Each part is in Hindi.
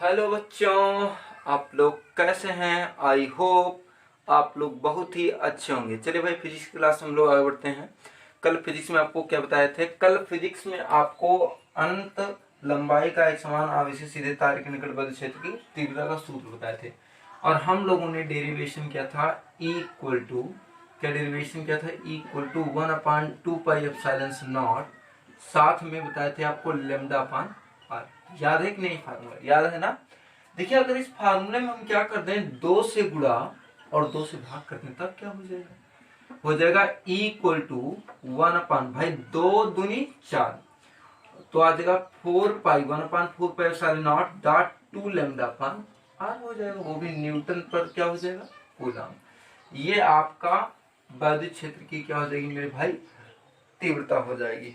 हेलो बच्चों, आप लोग कैसे हैं? आई होप आप लोग बहुत ही अच्छे होंगे। चलिए भाई, फिजिक्स की क्लास हम लोग आगे बढ़ते हैं। कल फिजिक्स में आपको क्या बताए थे? कल फिजिक्स में आपको अनंत लंबाई का एक समान आवेशित सीधे तार के निकट बद्ध क्षेत्र की तीव्रता का सूत्र बताए थे। और हम लोगों ने डेरिवेशन किया था इक्वल टू, क्या डेरिवेशन किया था? Equal to 1/2πε0। साथ में बताए थे आपको λ/r। याद है कि नहीं? फार्मूला याद है ना? देखिए, अगर इस फार्मूले में हम क्या कर दें, 2 से गुणा और 2 से भाग कर दें, तब क्या हो जाएगा? हो जाएगा इक्वल टू 1/, भाई 2 दूनी 4, तो आ जाएगा 4π 1/4πε0 डॉट 2 λ/r हो जाएगा। वो भी न्यूटन पर क्या हो जाएगा? कूलम। ये आपका बद्ध क्षेत्र की क्या हो जाएगी मेरे भाई? तीव्रता हो जाएगी।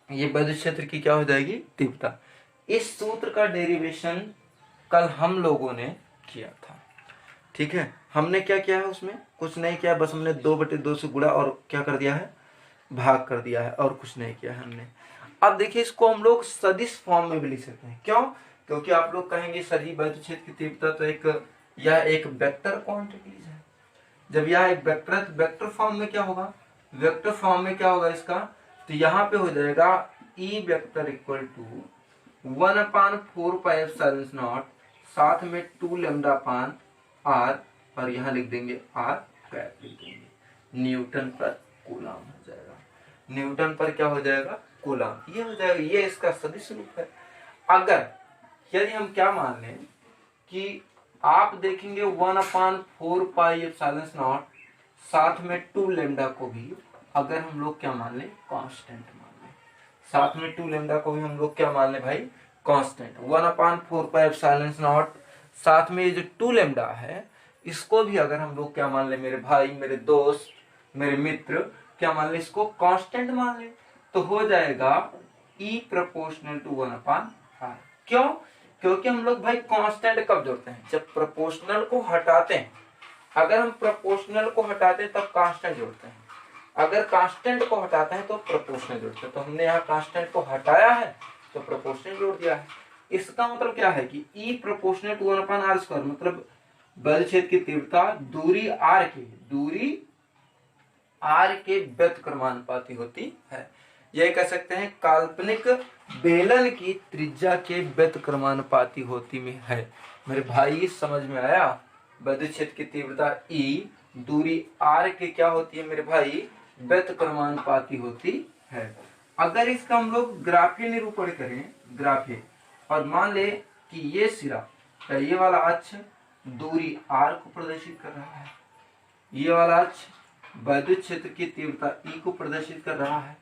ये बद्ध क्षेत्र की क्या हो जाएगी? तीव्रता। इस सूत्र का डेरिवेशन कल हम लोगों ने किया था, ठीक है। हमने क्या किया है? उसमें कुछ नहीं किया, बस हमने 2/2 से गुणा और क्या कर दिया है? भाग कर दिया है, और कुछ नहीं किया है हमने। अब देखिए, इसको हम लोग सदिश फॉर्म में भी लिख सकते हैं। क्यों? क्योंकि आप लोग कहेंगे सर ही बद्ध क्षेत्र की तीव्रता तो यह एक वेक्टर क्वांटिटीज है। जब यह एक वेक्टर है तो वेक्टर फॉर्म में क्या होगा? वेक्टर फॉर्म में क्या होगा इसका? तो यहाँ पे हो जाएगा ई वेक्टर इक्वल टू 1/4πε0, साथ में 2 λ/r, और यहाँ लिख देंगे r कैप लिख देंगे। न्यूटन पर कूलम हो जाएगा। न्यूटन पर क्या हो जाएगा? कूलम। ये हो जाएगा, ये इसका सदिश रूप है। अगर यदि हम क्या मान लें कि आप देखेंगे 1/4πε0 साथ में 2 λ को भी अगर हम लोग क्या मान लें? कांस्टेंट मान लें। साथ में 2 λ को भी हम लोग क्या मान लें भाई? कांस्टेंट। 1/4πε0 साथ में ये जो 2 λ है, इसको भी अगर हम लोग क्या मान लें मेरे भाई, मेरे दोस्त, मेरे मित्र, क्या मान लें? इसको कांस्टेंट मान लें, तो हो जाएगा E प्रोपोर्शनल टू 1/r। क्यों? क्योंकि हम लोग भाई कांस्टेंट कब जोड़ते हैं? जब प्रोपोर्शनल को हटाते हैं। अगर हम प्रोपोर्शनल को हटाते हैं तब कांस्टेंट जोड़ते हैं, अगर कांस्टेंट को हटाते हैं तो प्रोपोर्शनल जोड़ते हैं। तो हमने यहाँ कांस्टेंट को हटाया है तो प्रोपोर्शनल जोड़ दिया है। इसका मतलब क्या है कि E प्रोपोर्शनल टू 1/r², मतलब बल क्षेत्र की तीव्रता दूरी r के व्यतक्रमानुपाती होती है। यह कह सकते हैं काल्पनिक बेलन की त्रिज्या के व्यतक्रमानुपाती होती में है। मेरे भाई समझ में आया? बद्ध क्षेत्र की तीव्रता E दूरी r के क्या होती है मेरे भाई? व्यतक्रमानुपाती होती है। अगर इसका हम लोग ग्राफीय निरूपण करें, ग्राफीय, और मान ले कि ये सिरा, ये वाला अक्ष दूरी r को प्रदर्शित कर रहा है, ये वाला अक्ष बद्ध क्षेत्र की तीव्रता E को प्रदर्शित कर रहा है,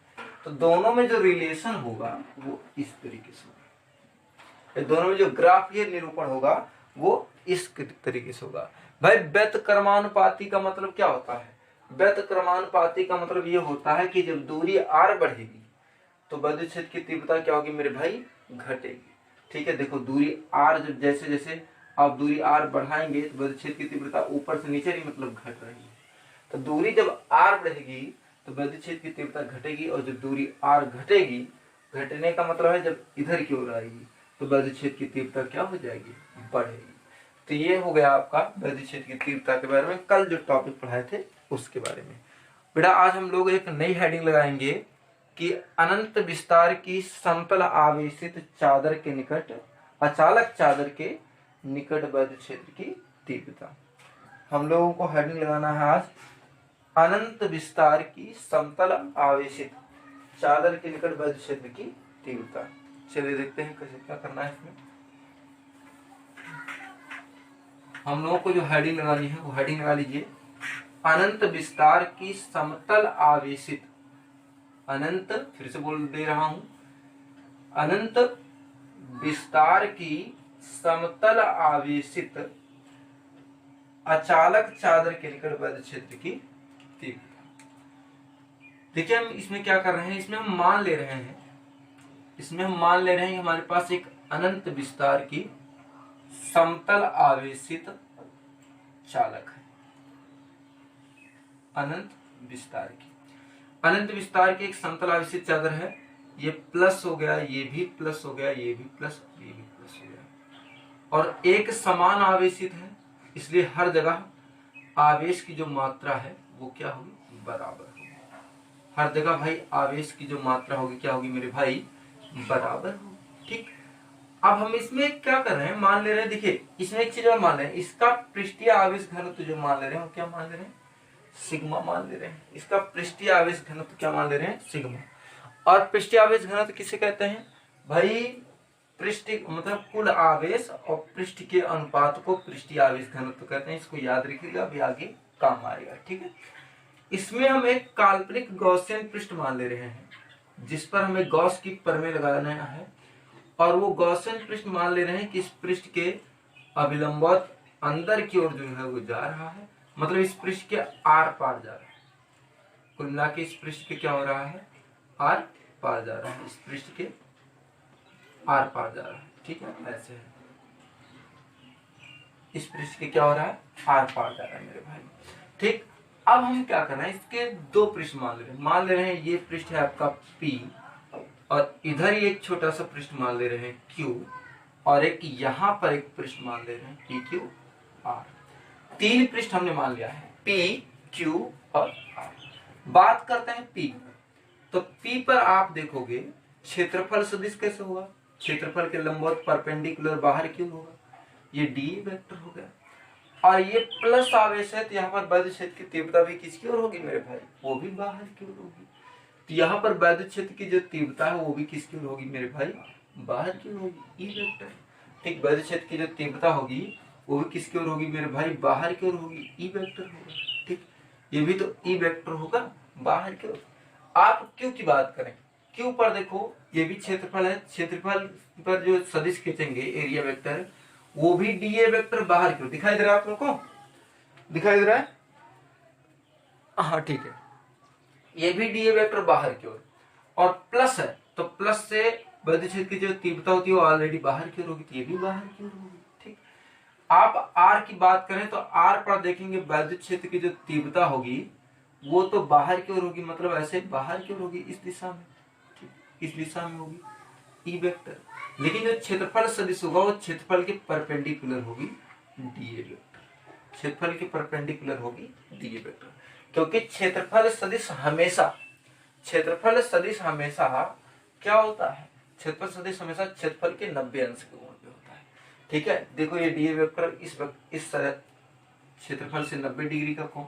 तो दोनों में जो रिलेशन होगा वो इस तरीके से होगा। दोनों में जो ग्राफीय निरूपण होगा वो इस तरीके से होगा। भाई व्यतक्रमानुपाती का मतलब क्या होता है? व्यतक्रमानुपाती का मतलब ये होता है कि जब दूरी r बढ़ेगी तो बद्ध क्षेत्र की तीव्रता क्या होगी मेरे भाई? घटेगी। ठीक है, देखो दूरी r जब जैसे जैसे आप दूरी r बढ़ाएंगे तो बद्ध क्षेत्र की तीव्रता ऊपर से नीचे नहीं, मतलब घट रही है। तो दूरी जब r बढ़ेगी तो बद्ध क्षेत्र की तीव्रता घटेगी, और जब दूरी r घटेगी, घटने का मतलब है जब इधर की ओर आएगी तो बद्ध क्षेत्र की तीव्रता क्या हो जाएगी? बढ़ेगी। तो ये हो गया आपका बद्ध क्षेत्र की तीव्रता के बारे में कल जो टॉपिक पढ़ाए थे उसके बारे में। बेटा आज हम लोग एक नई हेडिंग लगाएंगे कि अनंत विस्तार की समतल आवेशित चादर के निकट, अचालक चादर के निकट बद्ध क्षेत्र की तीव्रता। हम लोगों को हेडिंग लगाना है आज अनंत विस्तार की समतल आवेशित चादर के निकट बद्ध क्षेत्र की तीव्रता। चलिए देखते हैं कैसे क्या करना है। इसमें हम लोगों को जो हेडिंग लगानी है वो हेडिंग लगा लीजिए अनंत विस्तार की समतल आवेशित, अनंत, फिर से बोल दे रहा हूं, अनंत विस्तार की समतल आवेशित अचालक चादर के निकट बद्ध क्षेत्र की तीव्रता। देखिए हम इसमें क्या कर रहे हैं, इसमें हम मान ले रहे हैं, हमारे पास एक अनंत विस्तार की समतल आवेशित चालक है। अनंत विस्तार की एक समतल आवेशित चादर है। ये प्लस हो गया, ये भी प्लस हो गया, ये भी प्लस, ये भी प्लस हो गया। और एक समान आवेशित है, इसलिए हर जगह आवेश की जो मात्रा है वो क्या होगी, बराबर होगी। हर जगह भाई आवेश की जो मात्रा होगी क्या होगी मेरे भाई, बराबर होगी। ठीक, अब हम इसमें क्या कर रहे हैं, मान ले रहे हैं, देखिए इसमें एक चीज और मान रहे हैं, इसका पृष्ठीय आवेश घनत्व जो मान ले रहे हैं वो क्या मान ले रहे हैं, सिग्मा मान ले रहे हैं। इसका पृष्ठीय आवेश घनत्व क्या मान ले रहे हैं, सिग्मा। और पृष्ठीय आवेश घनत्व किसे कहते हैं भाई, पृष्ठ मतलब कुल आवेश और पृष्ठ के अनुपात को पृष्ठीय आवेश घनत्व कहते हैं। इसको याद रखिएगा, अभी आगे काम आएगा। ठीक है, इसमें हम एक काल्पनिक गॉसियन पृष्ठ मान ले रहे हैं जिस पर हमें गॉस की प्रमेय लगाना है, और वो गॉसियन पृष्ठ मान ले रहे हैं कि इस पृष्ठ के अभिलंबवत अंदर की ओर जो है वो जा रहा है, मतलब इस पृष्ठ के आर पार जा रहा है। कुल मिला के इस पृष्ठ के क्या हो रहा है, आर पार जा रहा है, इस पृष्ठ के आर पार जा रहा है। ठीक है, ऐसे है, इस पृष्ठ के क्या हो रहा है, आर पार जा रहा है मेरे भाई। ठीक, अब हम क्या कर रहे हैं, इसके दो पृष्ठ मान ले रहे हैं, ये पृष्ठ है आपका P, और इधर ही एक छोटा सा पृष्ठ मान ले रहे हैं Q, और एक यहाँ पर एक पृष्ठ मान ले रहे हैं PQ R। तीन पृष्ठ हमने मान लिया है, P, Q और R। बात करते हैं P, तो P पर आप देखोगे क्षेत्रफल सदिश कैसे होगा, क्षेत्रफल के लंबवत परपेंडिकुलर बाहर की ओर होगा, ये डी वेक्टर हो गया। और ये प्लस आवेश है, तो यहाँ पर वैद्युत क्षेत्र की तीव्रता भी किसकी ओर होगी मेरे भाई, वो भी बाहर की ओर होगी। तो यहाँ पर वैद्युत क्षेत्र की जो तीव्रता है वो भी किसकी ओर होगी मेरे भाई, बाहर की ओर होगी, ई वेक्टर। ठीक, वैद्युत क्षेत्र की जो तीव्रता होगी वो भी किसकी ओर होगी मेरे भाई, बाहर की ओर होगी, ई वेक्टर होगा। ठीक, ये भी तो ई वेक्टर होगा, बाहर की ओर। आप क्यू की बात करें, क्यू पर देखो ये भी क्षेत्रफल है, क्षेत्रफल पर जो सदिश खींचेंगे एरिया वेक्टर, वो भी डीए वेक्टर बाहर की ओर। दिखाई दे रहा है आप लोगों को, दिखाई दे रहा है, हाँ ठीक है, ये भी डीए वेक्टर बाहर की ओर, और प्लस है तो प्लस से वैद्युत क्षेत्र की जो तीव्रता होती है वो ऑलरेडी बाहर की ओर होगी, तो ये भी बाहर की ओर होगी। ठीक, आप आर की बात करें तो आर पर देखेंगे वैद्युत क्षेत्र की जो तीव्रता होगी वो तो बाहर की ओर होगी, मतलब ऐसे बाहर की ओर होगी, इस दिशा में। ठीक, इस दिशा में होगी, ई वेक्टर। लेकिन जो क्षेत्रफल सदिश होगा वो क्षेत्रफल के परपेंडिकुलर होगी, डीए वेक्टर। क्षेत्रफल के परपेंडिकुलर होगी डीए वेक्टर, क्योंकि क्षेत्रफल सदिश हमेशा क्या होता है, क्षेत्रफल सदिश हमेशा क्षेत्रफल के 90 अंश के कोण पे होता है। ठीक है, देखो ये डीए वेक्टर इस क्षेत्रफल से 90 डिग्री का कोण,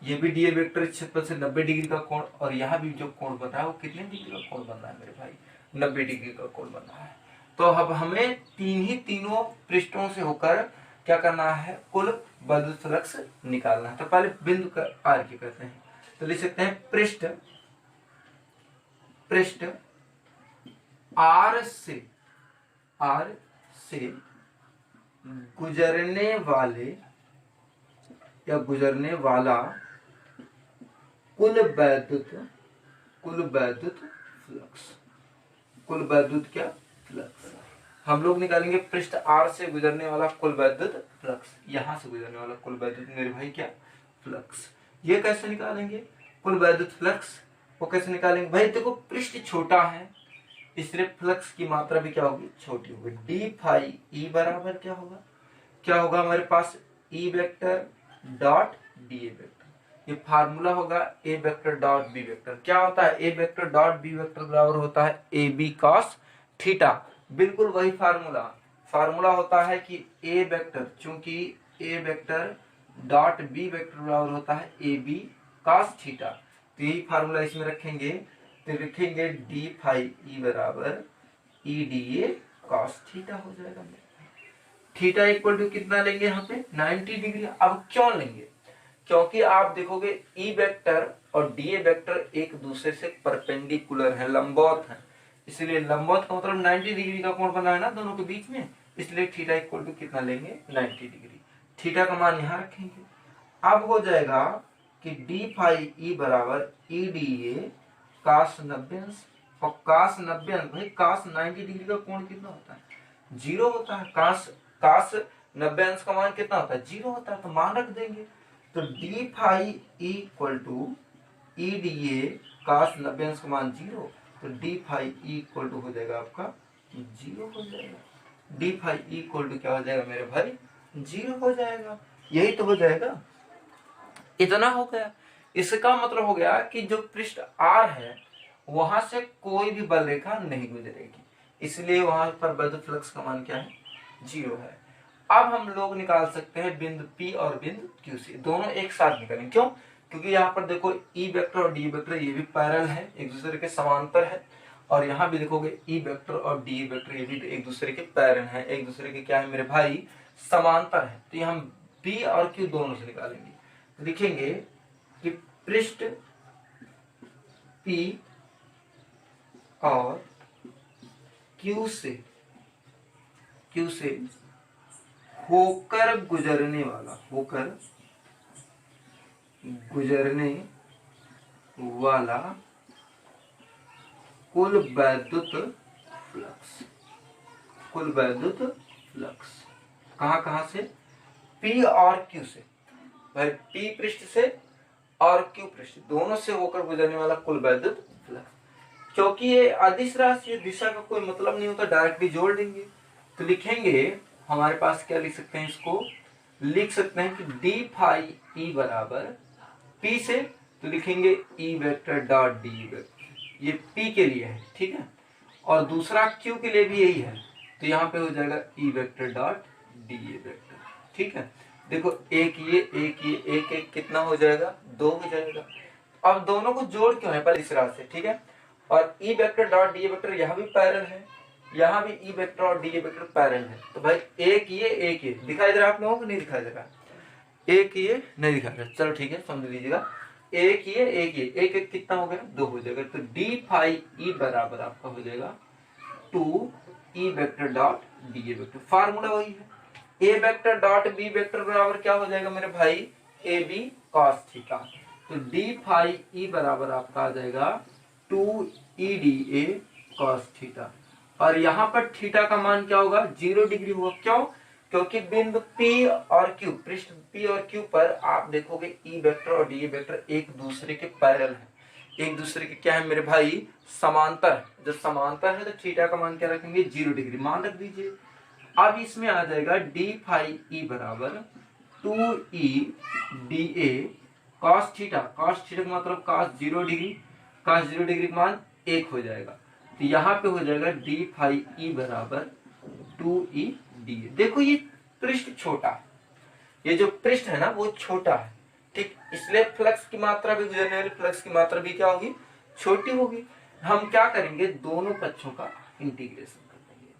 ये भी डीए वेक्टर क्षेत्रफल से 90 डिग्री का कोण, और यहाँ भी जो कोण बन रहा है वो कितने डिग्री का कोण बन रहा है मेरे भाई, 90 डिग्री का कोण बन रहा है। तो अब हमें तीनों पृष्ठों से होकर क्या करना है, कुल वैद्युत फ्लक्स निकालना है। तो पहले बिंदु का आर की कहते हैं, तो लिख सकते हैं पृष्ठ आर से गुजरने वाला कुल वैद्युत क्या फ्लक्स, हम लोग निकालेंगे पृष्ठ आर से गुजरने वाला कुल वैद्युत फ्लक्स, यहां से गुजरने वाला कुल वैद्युत मेरे भाई क्या फ्लक्स। ये कैसे निकालेंगे कुल वैद्युत फ्लक्स, वो कैसे निकालेंगे भाई, देखो पृष्ठ छोटा है इसलिए फ्लक्स की मात्रा भी क्या होगी, छोटी होगी। डी फाई ई बराबर क्या होगा हमारे पास, E vector dot d A vector, ये फार्मूला होगा A vector dot B vector. क्या होता है, A vector dot B vector बराबर होता है ए बी कॉस थीटा, बिल्कुल वही फार्मूला होता है कि ए वेक्टर, चूंकि ए वेक्टर डॉट बी वेक्टर बराबर होता है ए बी कॉस थीटा, तो यही फार्मूला इसमें रखेंगे, तो लिखेंगे डी फाई ई बराबर ई डी ए कॉस थीटा हो जाएगा। थीटा इक्वल टू कितना लेंगे यहाँ पे, 90 डिग्री। अब क्यों लेंगे, क्योंकि आप देखोगे ई वेक्टर और डी ए वेक्टर एक दूसरे से परपेंडिकुलर है, लंबवत है, इसलिए लंबवत का मतलब 90 डिग्री का कोण बना है ना दोनों के बीच में, इसलिए थीटा इक्वल टू कितना लेंगे, 90 डिग्री। थीटा का मान यहाँ रखेंगे, अब हो जाएगा कि डी फाई ई बराबर ई डी ए कास 90 अंश, और कास 90 अंश भाई कास 90 डिग्री का कोण कितना होता है, 0 होता है। कास 90 अंश का मान कितना होता है, 0 होता है, तो मान रख देंगे। तो d phi equal to E d A cos 90 अंश का मान 0, तो डी फाई इक्वल टू हो जाएगा आपका 0 हो जाएगा। डी फाई इक्वल टू क्या हो जाएगा मेरे भाई, 0 हो जाएगा। यही तो हो जाएगा, इतना हो गया। इसका मतलब हो गया कि जो पृष्ठ R है वहां से कोई भी बल रेखा नहीं गुजरेगी, इसलिए वहां पर विद्युत फ्लक्स का मान क्या है, 0 है। अब हम लोग निकाल सकते हैं बिंदु P और बिंदु Q से, दोनों एक साथ निकालेंगे। क्यों? क्योंकि यहाँ पर देखो E वेक्टर और D वेक्टर ये भी पैरेलल है, एक दूसरे के समांतर है, और यहाँ भी देखोगे E वेक्टर और D वेक्टर ये भी एक दूसरे के पैरेलल है, एक दूसरे के क्या है मेरे भाई, समांतर है। तो ये हम P और Q दोनों से निकालेंगे। लिखेंगे कि पृष्ठ P और Q से होकर गुजरने वाला कुल वैद्युत फ्लक्स कहां से, P और Q से। भाई P पृष्ठ से और Q पृष्ठ दोनों से होकर गुजरने वाला कुल वैद्युत फ्लक्स। क्योंकि ये अदिश राशि दिशा का कोई मतलब नहीं होता, डायरेक्टली जोड़ देंगे। तो लिखेंगे हमारे पास क्या लिख सकते हैं, इसको लिख सकते हैं कि डी फाई ई बराबर P से, तो लिखेंगे E vector dot D vector, ये P के लिए है, ठीक है, और दूसरा Q के लिए भी यही है, तो यहाँ पे हो जाएगा E vector dot D vector, ठीक है। देखो एक एक कितना हो जाएगा, 2 हो जाएगा। अब दोनों को जोड़ क्यों है, पहले इस राशि से, ठीक है, और E vector dot D vector यहाँ भी पैरेलल है, यहाँ भी E वेक्टर और D वेक्टर पैरेलल है। तो भाई एक ये दिखाई दे रहा है आप लोगों को, नहीं दिखाई दे रहा, एक ये नहीं दिखा रहा, चलो ठीक है समझ लीजिएगा। एक ये कितना हो गया, 2 हो जाएगा। तो डी फाई ई बराबर आपका हो जाएगा 2 E vector dot D vector, formula वही है। A vector dot B vector बराबर क्या हो जाएगा मेरे भाई, AB cos थीटा। तो डी फाई ई बराबर आपका आ जाएगा 2EDA cos थीटा, और यहाँ पर थीटा का मान क्या होगा, 0 डिग्री होगा। क्यों? क्योंकि बिंदु P और Q, पृष्ठ P और Q पर आप देखोगे E वेक्टर और D वेक्टर एक दूसरे के पैरेलल है, एक दूसरे के क्या है मेरे भाई, समांतर। जब समांतर है तो थीटा का मान क्या रखेंगे, 0 डिग्री मान रख दीजिए। अब इसमें आ जाएगा डी फाई ई बराबर 2EDA cos थीटा का मतलब cos 0 डिग्री, cos 0 डिग्री मान 1 हो जाएगा। तो यहाँ पे हो जाएगा डी फाई ई बराबर 2EDA। देखो ये पृष्ठ छोटा है, ये जो पृष्ठ है ना वो छोटा है, ठीक, इसलिए फ्लक्स की मात्रा भी, गुजरने वाली फ्लक्स की मात्रा भी क्या होगी, छोटी होगी। हम क्या करेंगे, दोनों पक्षों का इंटीग्रेशन कर देंगे,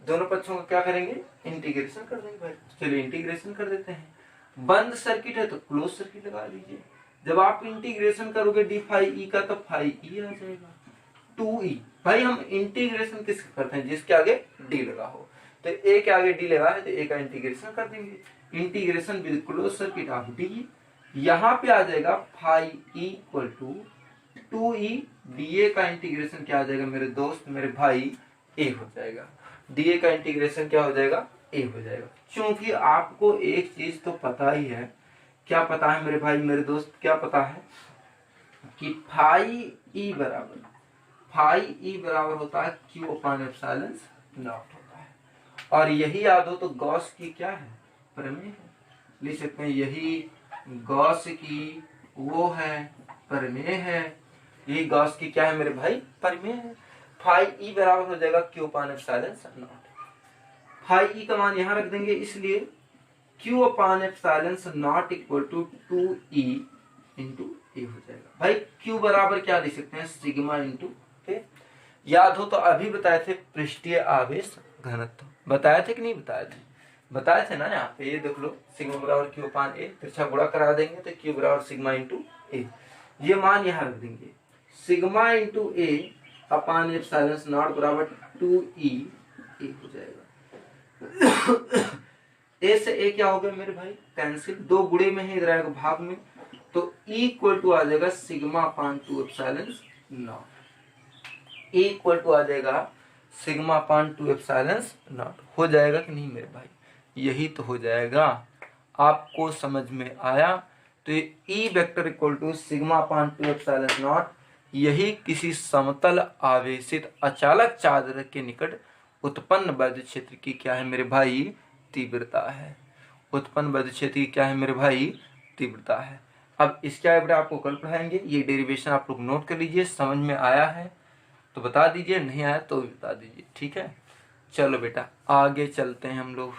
दोनों पक्षों का क्या करेंगे, इंटीग्रेशन कर देंगे। भाई चलिए इंटीग्रेशन कर देते हैं। बंद सर्किट है तो क्लोज सर्किट लगा लीजिए। जब आप इंटीग्रेशन करोगे डी फाई ई का तो फाई ई आ जाएगा 2E। भाई हम इंटीग्रेशन किसके करते हैं, जिसके आगे डी लगा हो, तो ए के आगे डी लगा है तो ए का इंटीग्रेशन कर देंगे। Integration with close circuit of D, यहाँ पे आ जाएगा phi equal to 2E, DA का इंटीग्रेशन क्या आ जाएगा मेरे दोस्त, मेरे भाई, ए हो जाएगा। डीए का इंटीग्रेशन क्या हो जाएगा, ए हो जाएगा। क्योंकि आपको एक चीज तो पता ही है, क्या पता है मेरे भाई मेरे दोस्त, क्या पता है कि फाई ई बराबर होता है Q अपॉन एप्सिलॉन नॉट होता है। और यही याद हो तो गॉस की क्या है, प्रमेय है, लिख सकते हैं यही गॉस की वो है प्रमेय है, यही गॉस की क्या है मेरे भाई, प्रमेय है। फाई ई बराबर हो जाएगा Q upon epsilon naught. Phi E का मान यहाँ रख देंगे, इसलिए Q upon epsilon naught equal to 2E into A हो जाएगा। भाई Q बराबर क्या लिख सकते हैं, सिग्मा इंटू ए। याद हो तो अभी बताए थे पृष्ठीय आवेश घनत्व, बताए थे कि नहीं बताए थे ना। यहाँ पे ये देख लो, सिग्मा बराबर Q अपॉन ए, तिरछा गुणा करा देंगे तो Q बराबर सिग्मा इंटू ए, ये मान यहाँ रख देंगे। Sigma into A upon epsilon not बराबर 2E ए हो जाएगा। ए से ए क्या हो गया मेरे भाई, कैंसिल, 2 गुणे में है, इधर आएगा भाग में, तो E इक्वल टू आ जाएगा sigma upon 2 epsilon naught, E equal to आ जाएगा सिग्मा अपॉन 2 एप्सिलॉन नॉट। हो जाएगा कि नहीं मेरे भाई, यही तो हो जाएगा। आपको समझ में आया? तो ये E vector equal to sigma upon 2 epsilon naught, यही किसी समतल आवेशित अचालक चादर के निकट उत्पन्न वैद्युत क्षेत्र की क्या है मेरे भाई, तीव्रता है। उत्पन्न वैद्युत क्षेत्र की क्या है मेरे भाई, तीव्रता है। अब इसके आगे आपको कल पढ़ाएंगे, ये डेरिवेशन आप लोग नोट कर लीजिए। समझ में आया है तो बता दीजिए, नहीं आया तो भी बता दीजिए, ठीक है। चलो बेटा आगे चलते हैं हम लोग।